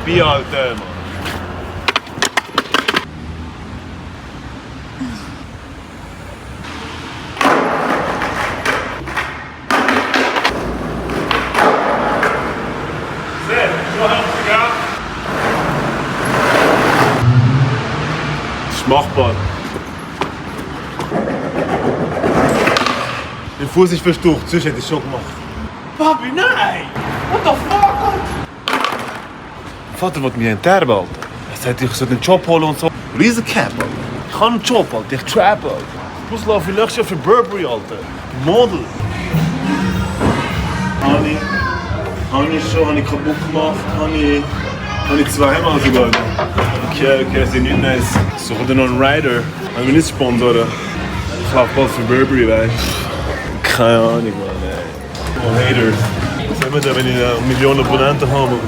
vorbei, Alter, Mann. Machbar. Den Fuß ist verstaucht, sonst hätte ich es schon gemacht. Papi, nein! What the fuck? Vater wollte mich enterben, Alter. Er sagt, ich soll den Job holen und so. Riesen Cap, Alter. Ich habe einen Job, Alter. Ich trap, Alter. Ich muss laufen nächstes Jahr für Burberry, Alter. Model. Habe ich kaputt gemacht. Habe ich zweimal sogar. Okay, sind nicht nice. Suche dir noch einen Rider. Wollen wir nicht sponsoren? Ich laufe bald für Burberry, weißt du? Keine Ahnung, Mann, ey. Oh, Haters. Was haben wir da, wenn ich eine Million Abonnenten habe?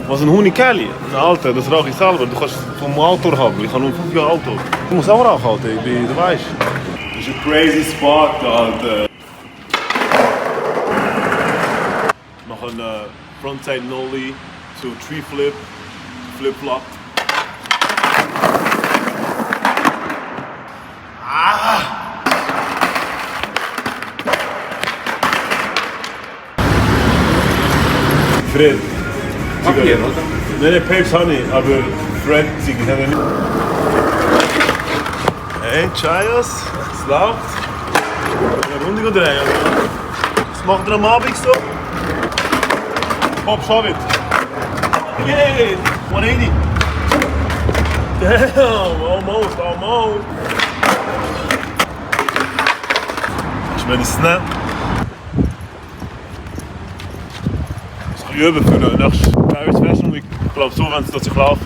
Was ein Huni-Kelly? Ein Alter, das rauche ich selber. Du kannst es vom Auto haben. Ich habe nur 5 Jahre Auto. Ich muss auch rauchen, Alter. Du weißt. Das ist ein crazy Spot, Alter. Ich mache einen Frontside Nollie zu Tree Flip. Flip-flop. Fred. Papier, oder? Nein, Papes habe ich, aber Fred Ziege habe ich nicht. Hey, Chayos, es läuft. Eine Runde drehen. Was macht ihr am Abend so? Bob Shavit. Yay! 180! Damn! Almost! Ich meine, Snap. Das kann ich üben für eine nächste Paris Fashion Week. Ich glaube so, wenn es dazu läuft.